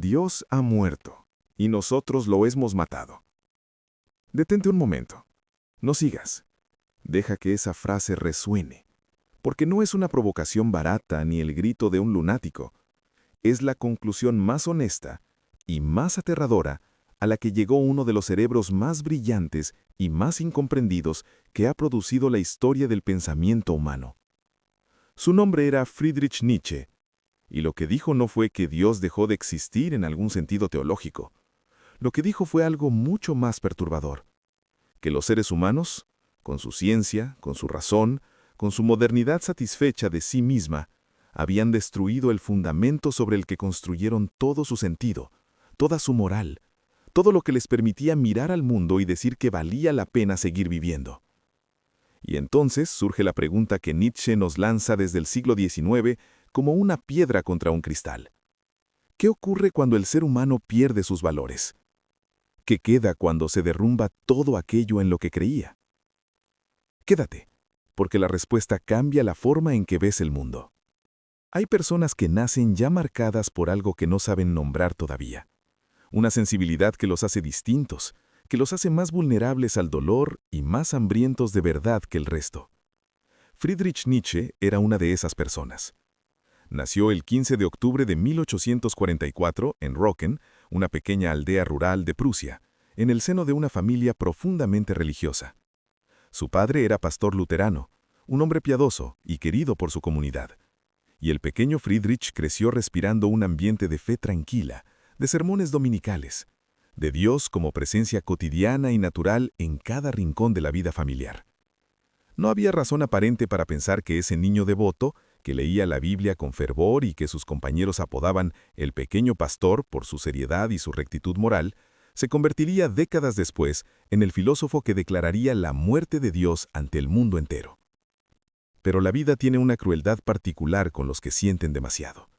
Dios ha muerto, y nosotros lo hemos matado. Detente un momento. No sigas. Deja que esa frase resuene, porque no es una provocación barata ni el grito de un lunático. Es la conclusión más honesta y más aterradora a la que llegó uno de los cerebros más brillantes y más incomprendidos que ha producido la historia del pensamiento humano. Su nombre era Friedrich Nietzsche, y lo que dijo no fue que Dios dejó de existir en algún sentido teológico. Lo que dijo fue algo mucho más perturbador, que los seres humanos, con su ciencia, con su razón, con su modernidad satisfecha de sí misma, habían destruido el fundamento sobre el que construyeron todo su sentido, toda su moral, todo lo que les permitía mirar al mundo y decir que valía la pena seguir viviendo. Y entonces surge la pregunta que Nietzsche nos lanza desde el siglo XIX como una piedra contra un cristal. ¿Qué ocurre cuando el ser humano pierde sus valores? ¿Qué queda cuando se derrumba todo aquello en lo que creía? Quédate, porque la respuesta cambia la forma en que ves el mundo. Hay personas que nacen ya marcadas por algo que no saben nombrar todavía. Una sensibilidad que los hace distintos, que los hace más vulnerables al dolor y más hambrientos de verdad que el resto. Friedrich Nietzsche era una de esas personas. Nació el 15 de octubre de 1844 en Rocken, una pequeña aldea rural de Prusia, en el seno de una familia profundamente religiosa. Su padre era pastor luterano, un hombre piadoso y querido por su comunidad. Y el pequeño Friedrich creció respirando un ambiente de fe tranquila, de sermones dominicales, de Dios como presencia cotidiana y natural en cada rincón de la vida familiar. No había razón aparente para pensar que ese niño devoto, que leía la Biblia con fervor y que sus compañeros apodaban el pequeño pastor por su seriedad y su rectitud moral, se convertiría décadas después en el filósofo que declararía la muerte de Dios ante el mundo entero. Pero la vida tiene una crueldad particular con los que sienten demasiado.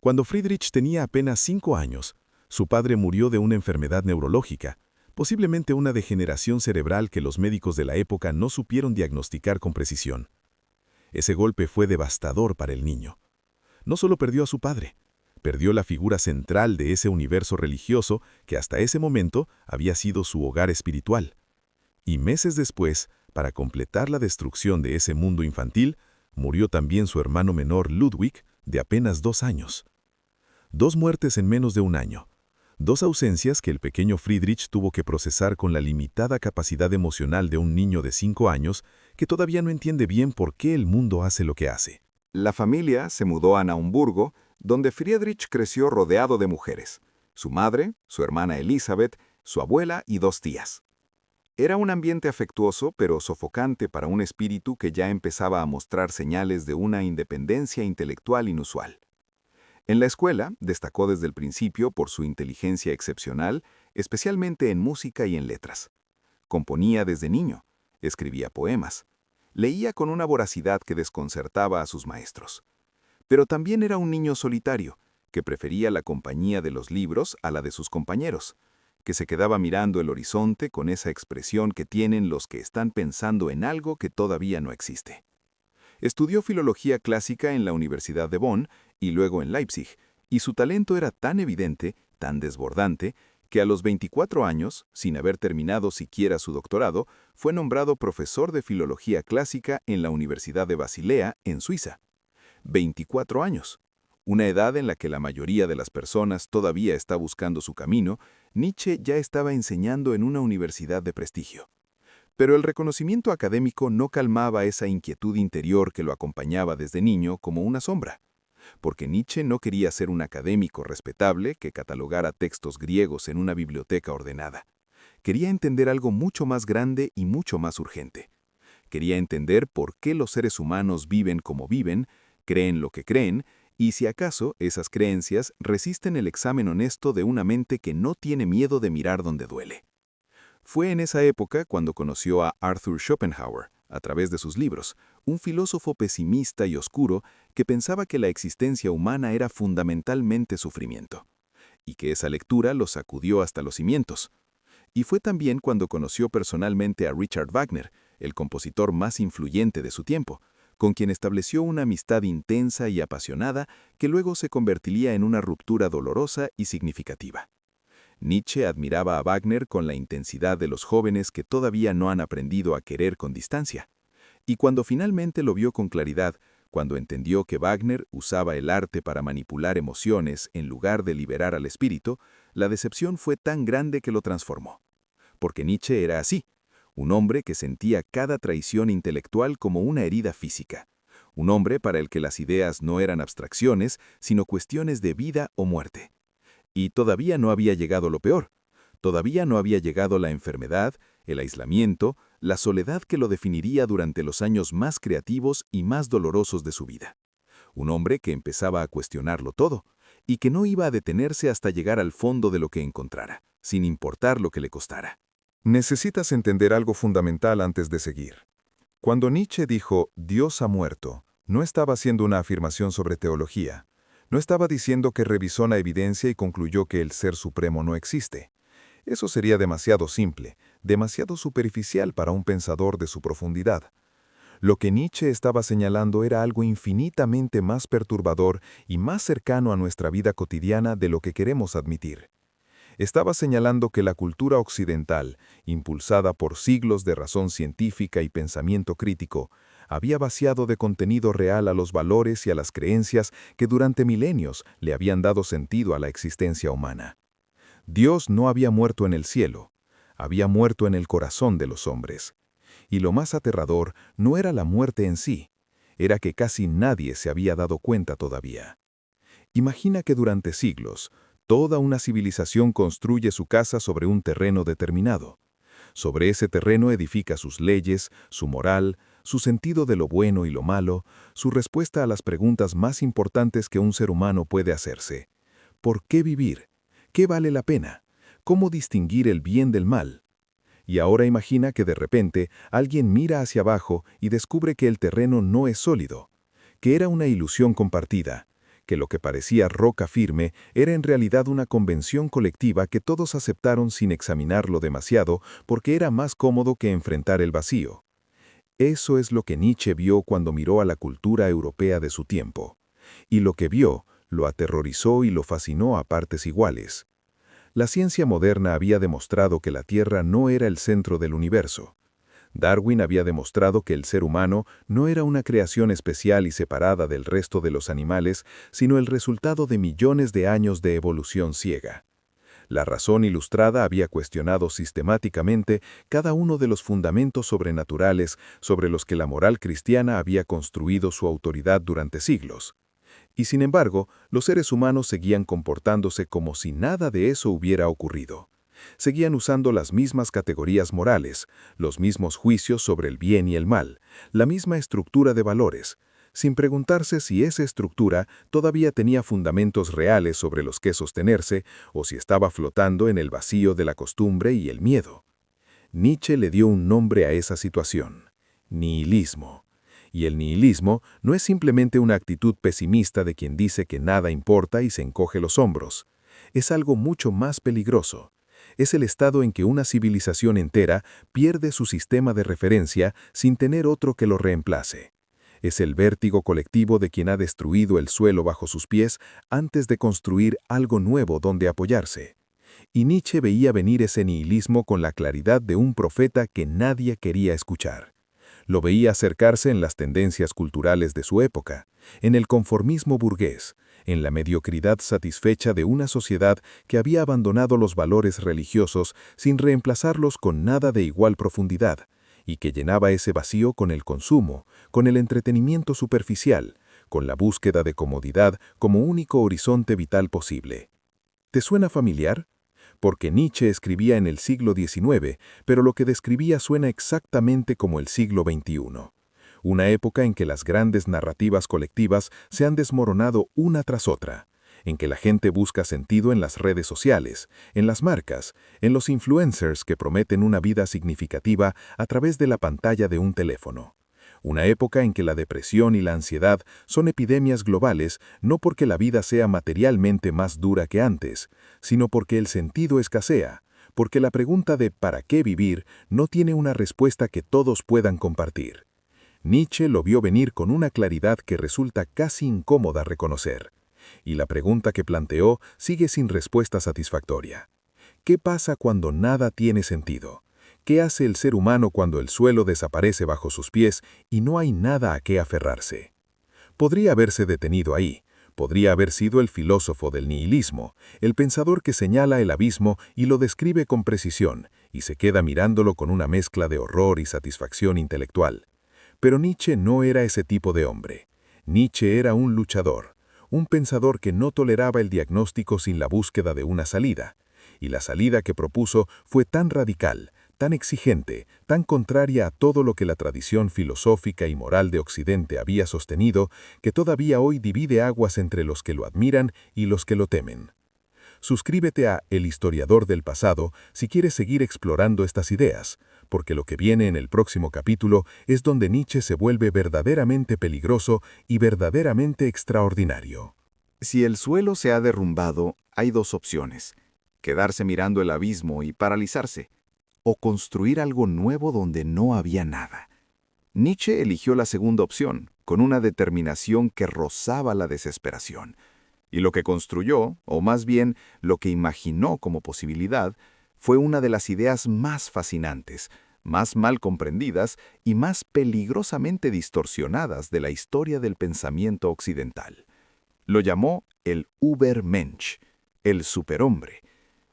Cuando Friedrich tenía apenas 5 años, su padre murió de una enfermedad neurológica, posiblemente una degeneración cerebral que los médicos de la época no supieron diagnosticar con precisión. Ese golpe fue devastador para el niño. No solo perdió a su padre, perdió la figura central de ese universo religioso que hasta ese momento había sido su hogar espiritual. Y meses después, para completar la destrucción de ese mundo infantil, murió también su hermano menor Ludwig, de apenas 2 años. 2 muertes en menos de un año. 2 ausencias que el pequeño Friedrich tuvo que procesar con la limitada capacidad emocional de un niño de 5 años que todavía no entiende bien por qué el mundo hace lo que hace. La familia se mudó a Naumburgo, donde Friedrich creció rodeado de mujeres. Su madre, su hermana Elizabeth, su abuela y 2 tías. Era un ambiente afectuoso pero sofocante para un espíritu que ya empezaba a mostrar señales de una independencia intelectual inusual. En la escuela destacó desde el principio por su inteligencia excepcional, especialmente en música y en letras. Componía desde niño, escribía poemas, leía con una voracidad que desconcertaba a sus maestros. Pero también era un niño solitario, que prefería la compañía de los libros a la de sus compañeros, que se quedaba mirando el horizonte con esa expresión que tienen los que están pensando en algo que todavía no existe. Estudió filología clásica en la Universidad de Bonn y luego en Leipzig, y su talento era tan evidente, tan desbordante, que a los 24 años, sin haber terminado siquiera su doctorado, fue nombrado profesor de filología clásica en la Universidad de Basilea, en Suiza. 24 años. Una edad en la que la mayoría de las personas todavía está buscando su camino, Nietzsche ya estaba enseñando en una universidad de prestigio. Pero el reconocimiento académico no calmaba esa inquietud interior que lo acompañaba desde niño como una sombra, porque Nietzsche no quería ser un académico respetable que catalogara textos griegos en una biblioteca ordenada. Quería entender algo mucho más grande y mucho más urgente. Quería entender por qué los seres humanos viven como viven, creen lo que creen, y si acaso esas creencias resisten el examen honesto de una mente que no tiene miedo de mirar donde duele. Fue en esa época cuando conoció a Arthur Schopenhauer, a través de sus libros, un filósofo pesimista y oscuro que pensaba que la existencia humana era fundamentalmente sufrimiento, y que esa lectura lo sacudió hasta los cimientos. Y fue también cuando conoció personalmente a Richard Wagner, el compositor más influyente de su tiempo, con quien estableció una amistad intensa y apasionada que luego se convertiría en una ruptura dolorosa y significativa. Nietzsche admiraba a Wagner con la intensidad de los jóvenes que todavía no han aprendido a querer con distancia. Y cuando finalmente lo vio con claridad, cuando entendió que Wagner usaba el arte para manipular emociones en lugar de liberar al espíritu, la decepción fue tan grande que lo transformó. Porque Nietzsche era así, un hombre que sentía cada traición intelectual como una herida física, un hombre para el que las ideas no eran abstracciones, sino cuestiones de vida o muerte. Y todavía no había llegado lo peor. Todavía no había llegado la enfermedad, el aislamiento, la soledad que lo definiría durante los años más creativos y más dolorosos de su vida. Un hombre que empezaba a cuestionarlo todo, y que no iba a detenerse hasta llegar al fondo de lo que encontrara, sin importar lo que le costara. Necesitas entender algo fundamental antes de seguir. Cuando Nietzsche dijo «Dios ha muerto», no estaba haciendo una afirmación sobre teología. No estaba diciendo que revisó la evidencia y concluyó que el Ser Supremo no existe. Eso sería demasiado simple, demasiado superficial para un pensador de su profundidad. Lo que Nietzsche estaba señalando era algo infinitamente más perturbador y más cercano a nuestra vida cotidiana de lo que queremos admitir. Estaba señalando que la cultura occidental, impulsada por siglos de razón científica y pensamiento crítico, había vaciado de contenido real a los valores y a las creencias que durante milenios le habían dado sentido a la existencia humana. Dios no había muerto en el cielo, había muerto en el corazón de los hombres. Y lo más aterrador no era la muerte en sí, era que casi nadie se había dado cuenta todavía. Imagina que durante siglos, toda una civilización construye su casa sobre un terreno determinado. Sobre ese terreno edifica sus leyes, su moral, su sentido de lo bueno y lo malo, su respuesta a las preguntas más importantes que un ser humano puede hacerse. ¿Por qué vivir? ¿Qué vale la pena? ¿Cómo distinguir el bien del mal? Y ahora imagina que de repente alguien mira hacia abajo y descubre que el terreno no es sólido, que era una ilusión compartida, que lo que parecía roca firme era en realidad una convención colectiva que todos aceptaron sin examinarlo demasiado porque era más cómodo que enfrentar el vacío. Eso es lo que Nietzsche vio cuando miró a la cultura europea de su tiempo. Y lo que vio lo aterrorizó y lo fascinó a partes iguales. La ciencia moderna había demostrado que la Tierra no era el centro del universo. Darwin había demostrado que el ser humano no era una creación especial y separada del resto de los animales, sino el resultado de millones de años de evolución ciega. La razón ilustrada había cuestionado sistemáticamente cada uno de los fundamentos sobrenaturales sobre los que la moral cristiana había construido su autoridad durante siglos. Y sin embargo, los seres humanos seguían comportándose como si nada de eso hubiera ocurrido. Seguían usando las mismas categorías morales, los mismos juicios sobre el bien y el mal, la misma estructura de valores, sin preguntarse si esa estructura todavía tenía fundamentos reales sobre los que sostenerse o si estaba flotando en el vacío de la costumbre y el miedo. Nietzsche le dio un nombre a esa situación: nihilismo. Y el nihilismo no es simplemente una actitud pesimista de quien dice que nada importa y se encoge los hombros. Es algo mucho más peligroso. Es el estado en que una civilización entera pierde su sistema de referencia sin tener otro que lo reemplace. Es el vértigo colectivo de quien ha destruido el suelo bajo sus pies antes de construir algo nuevo donde apoyarse. Y Nietzsche veía venir ese nihilismo con la claridad de un profeta que nadie quería escuchar. Lo veía acercarse en las tendencias culturales de su época, en el conformismo burgués, en la mediocridad satisfecha de una sociedad que había abandonado los valores religiosos sin reemplazarlos con nada de igual profundidad, y que llenaba ese vacío con el consumo, con el entretenimiento superficial, con la búsqueda de comodidad como único horizonte vital posible. ¿Te suena familiar? Porque Nietzsche escribía en el siglo XIX, pero lo que describía suena exactamente como el siglo XXI. Una época en que las grandes narrativas colectivas se han desmoronado una tras otra, en que la gente busca sentido en las redes sociales, en las marcas, en los influencers que prometen una vida significativa a través de la pantalla de un teléfono. Una época en que la depresión y la ansiedad son epidemias globales no porque la vida sea materialmente más dura que antes, sino porque el sentido escasea, porque la pregunta de ¿para qué vivir? No tiene una respuesta que todos puedan compartir. Nietzsche lo vio venir con una claridad que resulta casi incómoda reconocer. Y la pregunta que planteó sigue sin respuesta satisfactoria. ¿Qué pasa cuando nada tiene sentido? ¿Qué hace el ser humano cuando el suelo desaparece bajo sus pies y no hay nada a qué aferrarse? Podría haberse detenido ahí. Podría haber sido el filósofo del nihilismo, el pensador que señala el abismo y lo describe con precisión, y se queda mirándolo con una mezcla de horror y satisfacción intelectual. Pero Nietzsche no era ese tipo de hombre. Nietzsche era un luchador, un pensador que no toleraba el diagnóstico sin la búsqueda de una salida. Y la salida que propuso fue tan radical, tan exigente, tan contraria a todo lo que la tradición filosófica y moral de Occidente había sostenido, que todavía hoy divide aguas entre los que lo admiran y los que lo temen. Suscríbete a El Historiador del Pasado si quieres seguir explorando estas ideas, porque lo que viene en el próximo capítulo es donde Nietzsche se vuelve verdaderamente peligroso y verdaderamente extraordinario. Si el suelo se ha derrumbado, hay dos opciones: quedarse mirando el abismo y paralizarse, o construir algo nuevo donde no había nada. Nietzsche eligió la segunda opción, con una determinación que rozaba la desesperación. Y lo que construyó, o más bien lo que imaginó como posibilidad, fue una de las ideas más fascinantes, más mal comprendidas y más peligrosamente distorsionadas de la historia del pensamiento occidental. Lo llamó el Übermensch, el superhombre.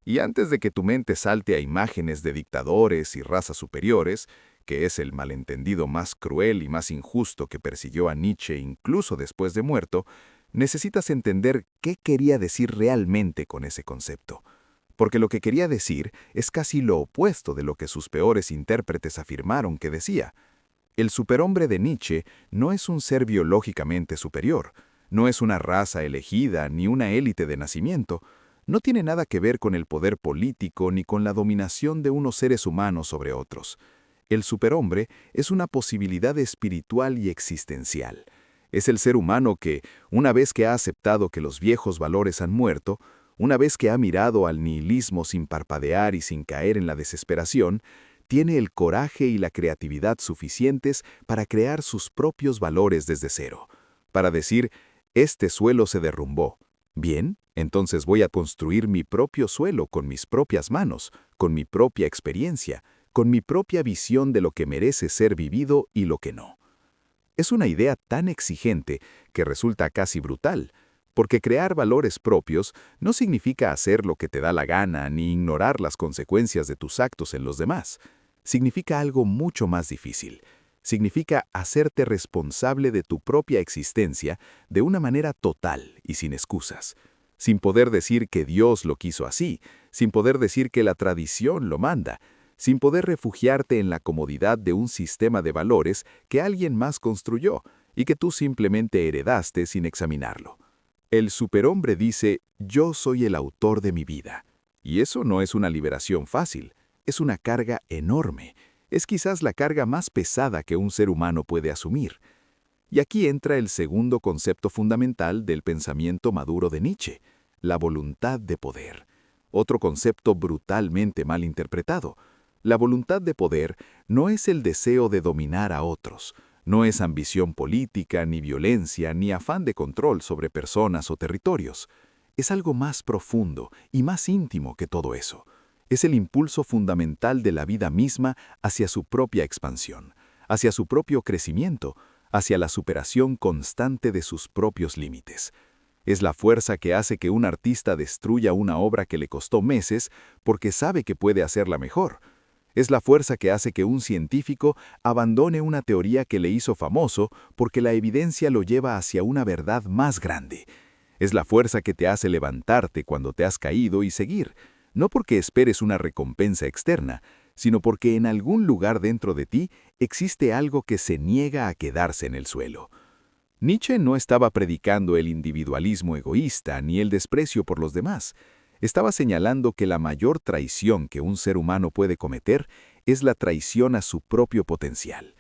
Y antes de que tu mente salte a imágenes de dictadores y razas superiores, que es el malentendido más cruel y más injusto que persiguió a Nietzsche incluso después de muerto, necesitas entender qué quería decir realmente con ese concepto. Porque lo que quería decir es casi lo opuesto de lo que sus peores intérpretes afirmaron que decía. El superhombre de Nietzsche no es un ser biológicamente superior, no es una raza elegida ni una élite de nacimiento. No tiene nada que ver con el poder político ni con la dominación de unos seres humanos sobre otros. El superhombre es una posibilidad espiritual y existencial. Es el ser humano que, una vez que ha aceptado que los viejos valores han muerto, una vez que ha mirado al nihilismo sin parpadear y sin caer en la desesperación, tiene el coraje y la creatividad suficientes para crear sus propios valores desde cero. Para decir, este suelo se derrumbó. Bien, entonces voy a construir mi propio suelo con mis propias manos, con mi propia experiencia, con mi propia visión de lo que merece ser vivido y lo que no. Es una idea tan exigente que resulta casi brutal, porque crear valores propios no significa hacer lo que te da la gana ni ignorar las consecuencias de tus actos en los demás. Significa algo mucho más difícil. Significa hacerte responsable de tu propia existencia de una manera total y sin excusas, sin poder decir que Dios lo quiso así, sin poder decir que la tradición lo manda, sin poder refugiarte en la comodidad de un sistema de valores que alguien más construyó y que tú simplemente heredaste sin examinarlo. El superhombre dice, yo soy el autor de mi vida. Y eso no es una liberación fácil, es una carga enorme. Es quizás la carga más pesada que un ser humano puede asumir. Y aquí entra el segundo concepto fundamental del pensamiento maduro de Nietzsche, la voluntad de poder. Otro concepto brutalmente mal interpretado. La voluntad de poder no es el deseo de dominar a otros, no es ambición política, ni violencia, ni afán de control sobre personas o territorios. Es algo más profundo y más íntimo que todo eso. Es el impulso fundamental de la vida misma hacia su propia expansión, hacia su propio crecimiento, hacia la superación constante de sus propios límites. Es la fuerza que hace que un artista destruya una obra que le costó meses porque sabe que puede hacerla mejor. Es la fuerza que hace que un científico abandone una teoría que le hizo famoso porque la evidencia lo lleva hacia una verdad más grande. Es la fuerza que te hace levantarte cuando te has caído y seguir, no porque esperes una recompensa externa, sino porque en algún lugar dentro de ti existe algo que se niega a quedarse en el suelo. Nietzsche no estaba predicando el individualismo egoísta ni el desprecio por los demás. Estaba señalando que la mayor traición que un ser humano puede cometer es la traición a su propio potencial.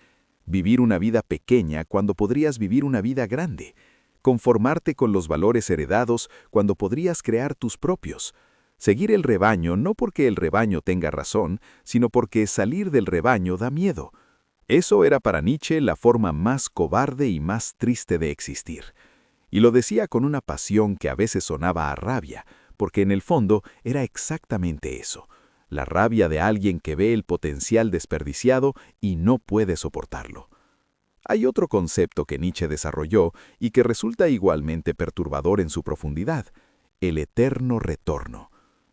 Vivir una vida pequeña cuando podrías vivir una vida grande. Conformarte con los valores heredados cuando podrías crear tus propios. Seguir el rebaño no porque el rebaño tenga razón, sino porque salir del rebaño da miedo. Eso era para Nietzsche la forma más cobarde y más triste de existir. Y lo decía con una pasión que a veces sonaba a rabia, porque en el fondo era exactamente eso, la rabia de alguien que ve el potencial desperdiciado y no puede soportarlo. Hay otro concepto que Nietzsche desarrolló y que resulta igualmente perturbador en su profundidad, el eterno retorno.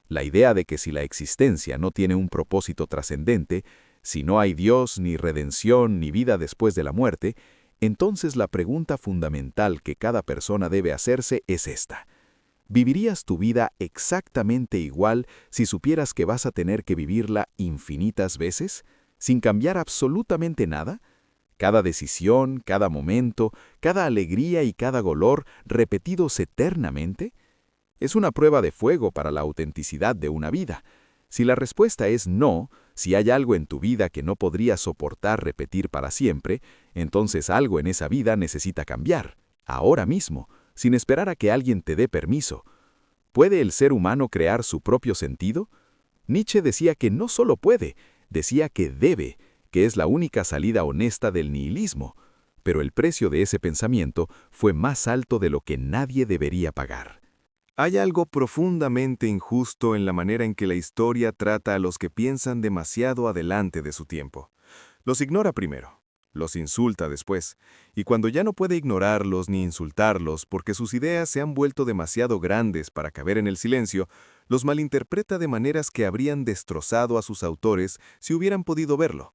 La idea de que si la existencia no tiene un propósito trascendente, si no hay Dios, ni redención, ni vida después de la muerte, entonces la pregunta fundamental que cada persona debe hacerse es esta. ¿Vivirías tu vida exactamente igual si supieras que vas a tener que vivirla infinitas veces, sin cambiar absolutamente nada? Cada decisión, cada momento, cada alegría y cada dolor repetidos eternamente. Es una prueba de fuego para la autenticidad de una vida. Si la respuesta es no, si hay algo en tu vida que no podrías soportar repetir para siempre, entonces algo en esa vida necesita cambiar, ahora mismo, sin esperar a que alguien te dé permiso. ¿Puede el ser humano crear su propio sentido? Nietzsche decía que no solo puede, decía que debe, que es la única salida honesta del nihilismo. Pero el precio de ese pensamiento fue más alto de lo que nadie debería pagar. Hay algo profundamente injusto en la manera en que la historia trata a los que piensan demasiado adelante de su tiempo. Los ignora primero, los insulta después, y cuando ya no puede ignorarlos ni insultarlos porque sus ideas se han vuelto demasiado grandes para caber en el silencio, los malinterpreta de maneras que habrían destrozado a sus autores si hubieran podido verlo.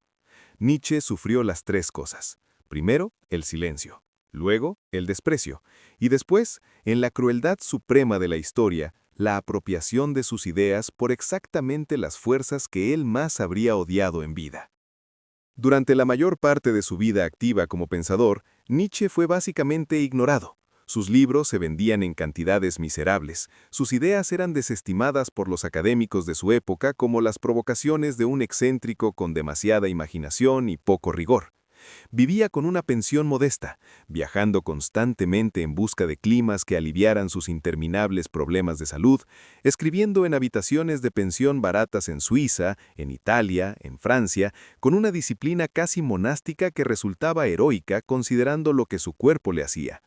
Nietzsche sufrió las tres cosas. Primero, el silencio. Luego, el desprecio. Y después, en la crueldad suprema de la historia, la apropiación de sus ideas por exactamente las fuerzas que él más habría odiado en vida. Durante la mayor parte de su vida activa como pensador, Nietzsche fue básicamente ignorado. Sus libros se vendían en cantidades miserables, sus ideas eran desestimadas por los académicos de su época como las provocaciones de un excéntrico con demasiada imaginación y poco rigor. Vivía con una pensión modesta, viajando constantemente en busca de climas que aliviaran sus interminables problemas de salud, escribiendo en habitaciones de pensión baratas en Suiza, en Italia, en Francia, con una disciplina casi monástica que resultaba heroica considerando lo que su cuerpo le hacía.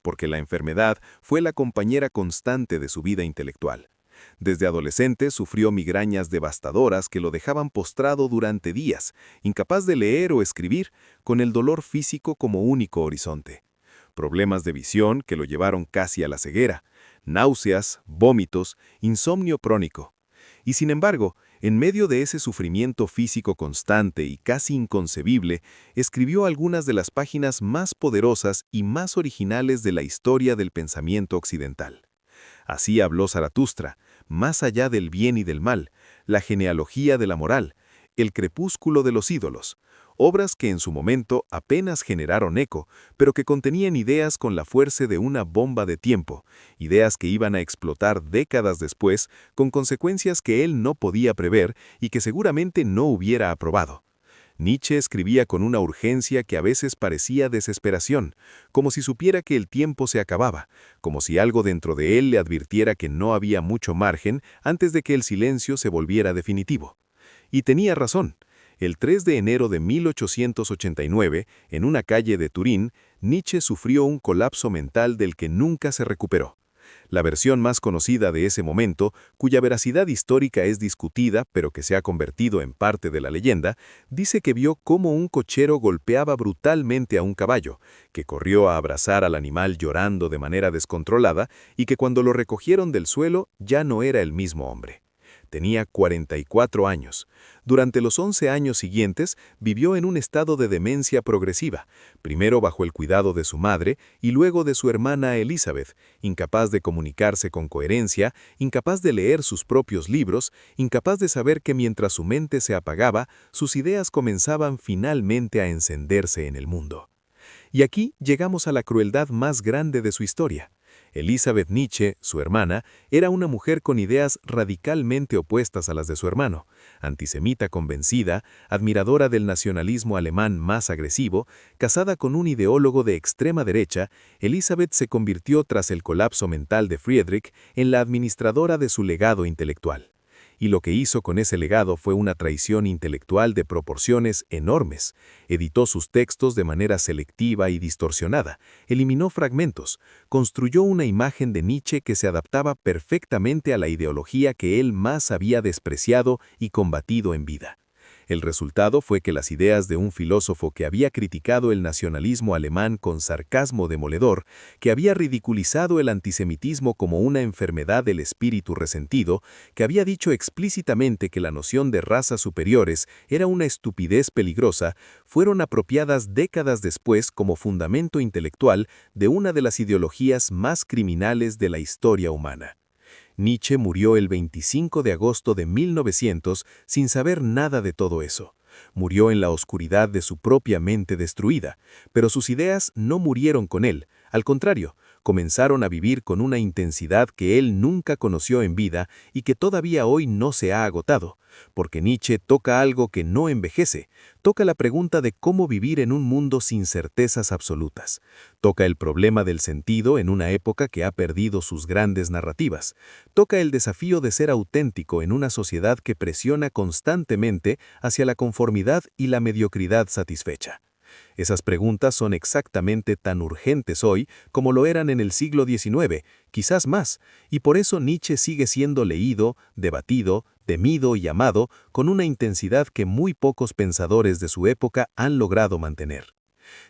Porque la enfermedad fue la compañera constante de su vida intelectual. Desde adolescente sufrió migrañas devastadoras que lo dejaban postrado durante días, incapaz de leer o escribir, con el dolor físico como único horizonte. Problemas de visión que lo llevaron casi a la ceguera, náuseas, vómitos, insomnio crónico. Y sin embargo, en medio de ese sufrimiento físico constante y casi inconcebible, escribió algunas de las páginas más poderosas y más originales de la historia del pensamiento occidental. Así habló Zaratustra, más allá del bien y del mal, la genealogía de la moral, el crepúsculo de los ídolos, obras que en su momento apenas generaron eco, pero que contenían ideas con la fuerza de una bomba de tiempo, ideas que iban a explotar décadas después con consecuencias que él no podía prever y que seguramente no hubiera aprobado. Nietzsche escribía con una urgencia que a veces parecía desesperación, como si supiera que el tiempo se acababa, como si algo dentro de él le advirtiera que no había mucho margen antes de que el silencio se volviera definitivo. Y tenía razón. El 3 de enero de 1889, en una calle de Turín, Nietzsche sufrió un colapso mental del que nunca se recuperó. La versión más conocida de ese momento, cuya veracidad histórica es discutida pero que se ha convertido en parte de la leyenda, dice que vio cómo un cochero golpeaba brutalmente a un caballo, que corrió a abrazar al animal llorando de manera descontrolada y que cuando lo recogieron del suelo ya no era el mismo hombre. Tenía 44 años. Durante los 11 años siguientes vivió en un estado de demencia progresiva, primero bajo el cuidado de su madre y luego de su hermana Elizabeth, incapaz de comunicarse con coherencia, incapaz de leer sus propios libros, incapaz de saber que mientras su mente se apagaba, sus ideas comenzaban finalmente a encenderse en el mundo. Y aquí llegamos a la crueldad más grande de su historia. Elisabeth Nietzsche, su hermana, era una mujer con ideas radicalmente opuestas a las de su hermano, antisemita convencida, admiradora del nacionalismo alemán más agresivo, casada con un ideólogo de extrema derecha. Elisabeth se convirtió tras el colapso mental de Friedrich en la administradora de su legado intelectual. Y lo que hizo con ese legado fue una traición intelectual de proporciones enormes. Editó sus textos de manera selectiva y distorsionada, eliminó fragmentos, construyó una imagen de Nietzsche que se adaptaba perfectamente a la ideología que él más había despreciado y combatido en vida. El resultado fue que las ideas de un filósofo que había criticado el nacionalismo alemán con sarcasmo demoledor, que había ridiculizado el antisemitismo como una enfermedad del espíritu resentido, que había dicho explícitamente que la noción de razas superiores era una estupidez peligrosa, fueron apropiadas décadas después como fundamento intelectual de una de las ideologías más criminales de la historia humana. Nietzsche murió el 25 de agosto de 1900 sin saber nada de todo eso. Murió en la oscuridad de su propia mente destruida, pero sus ideas no murieron con él. Al contrario, comenzaron a vivir con una intensidad que él nunca conoció en vida y que todavía hoy no se ha agotado, porque Nietzsche toca algo que no envejece, toca la pregunta de cómo vivir en un mundo sin certezas absolutas, toca el problema del sentido en una época que ha perdido sus grandes narrativas, toca el desafío de ser auténtico en una sociedad que presiona constantemente hacia la conformidad y la mediocridad satisfecha. Esas preguntas son exactamente tan urgentes hoy como lo eran en el siglo XIX, quizás más, y por eso Nietzsche sigue siendo leído, debatido, temido y amado con una intensidad que muy pocos pensadores de su época han logrado mantener.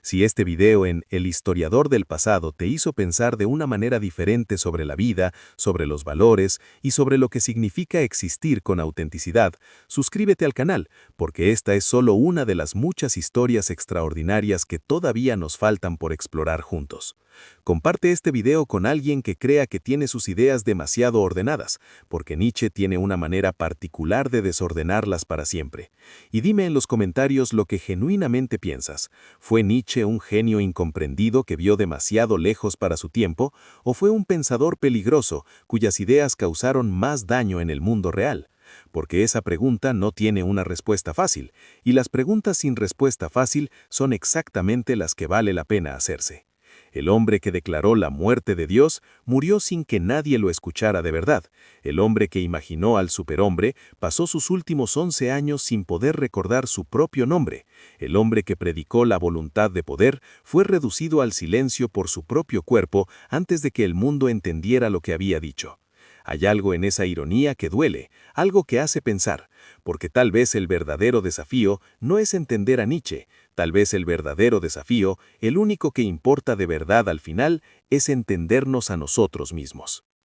Si este video en El historiador del pasado te hizo pensar de una manera diferente sobre la vida, sobre los valores y sobre lo que significa existir con autenticidad, suscríbete al canal, porque esta es solo una de las muchas historias extraordinarias que todavía nos faltan por explorar juntos. Comparte este video con alguien que crea que tiene sus ideas demasiado ordenadas, porque Nietzsche tiene una manera particular de desordenarlas para siempre. Y dime en los comentarios lo que genuinamente piensas. ¿Fue Nietzsche un genio incomprendido que vio demasiado lejos para su tiempo, o fue un pensador peligroso cuyas ideas causaron más daño en el mundo real? Porque esa pregunta no tiene una respuesta fácil, y las preguntas sin respuesta fácil son exactamente las que vale la pena hacerse. El hombre que declaró la muerte de Dios murió sin que nadie lo escuchara de verdad. El hombre que imaginó al superhombre pasó sus últimos 11 años sin poder recordar su propio nombre. El hombre que predicó la voluntad de poder fue reducido al silencio por su propio cuerpo antes de que el mundo entendiera lo que había dicho. Hay algo en esa ironía que duele, algo que hace pensar, porque tal vez el verdadero desafío no es entender a Nietzsche, tal vez el verdadero desafío, el único que importa de verdad al final, es entendernos a nosotros mismos.